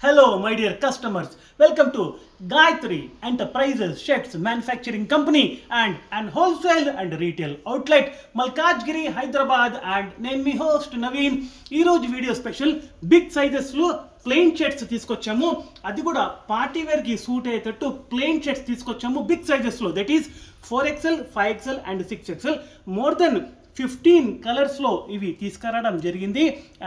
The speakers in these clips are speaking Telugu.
Hello, my dear customers. Welcome to Gayatri Enterprises Sheds Manufacturing Company and an wholesale and retail outlet, Malkajgiri, Hyderabad. And నేను మీ host నవీన్. ఈరోజు వీడియో స్పెషల్ బిగ్ సైజెస్లో ప్లెయిన్ షర్ట్స్ తీసుకొచ్చాము. అది కూడా పార్టీ వేర్కి సూట్ అయ్యేటట్టు ప్లెయిన్ షర్ట్స్ తీసుకొచ్చాము బిగ్ సైజెస్లో. That is 4XL, 5XL and 6XL. More than 15 కలర్స్లో ఇవి తీసుకురావడం జరిగింది.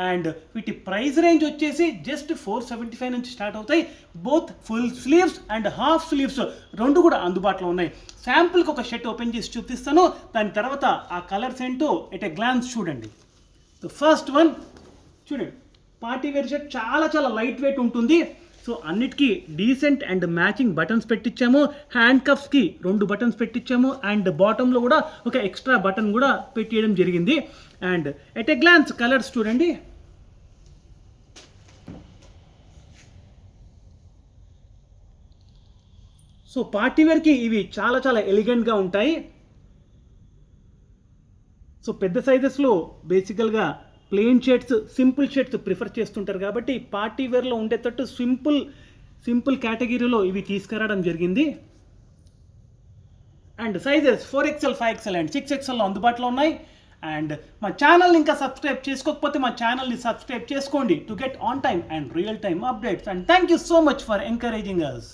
అండ్ వీటి ప్రైస్ రేంజ్ వచ్చేసి జస్ట్ 475 నుంచి స్టార్ట్ అవుతాయి. Both full sleeves and half sleeves రెండు కూడా అందుబాటులో ఉన్నాయి. శాంపుల్కి ఒక షర్ట్ ఓపెన్ చేసి చూపిస్తాను, దాని తర్వాత ఆ కలర్స్ ఏంటో ఎట్ ఎ గ్లాన్స్ చూడండి. ద ఫస్ట్ వన్ చూడండి, పార్టీ వేర్ షర్ట్ చాలా లైట్ వెయిట్ ఉంటుంది. సో అన్నిటికీ డీసెంట్ అండ్ మ్యాచింగ్ బటన్స్ పెట్టించాము. హ్యాండ్ కఫ్స్కి 2 బటన్స్ పెట్టించాము అండ్ బాటంలో కూడా ఒక ఎక్స్ట్రా బటన్ కూడా పెట్టేయడం జరిగింది. And at a glance colours చూడండి. సో పార్టీ వేర్కి ఇవి చాలా ఎలిగెంట్గా ఉంటాయి. సో పెద్ద సైజెస్లో బేసికల్గా plain shirts, simple shirts prefer చేస్తుంటారు కాబట్టి పార్టీ వేర్లో ఉండేటట్టు సింపుల్ కేటగిరీలో ఇవి తీసుకురావడం జరిగింది. And sizes 4XL, 5XL and 6XLలో అందుబాటులో ఉన్నాయి. అండ్ మా ఛానల్ని ఇంకా సబ్స్క్రైబ్ చేసుకోకపోతే మా ఛానల్ని సబ్స్క్రైబ్ చేసుకోండి to get on time and real time updates. And thank you so much for encouraging us.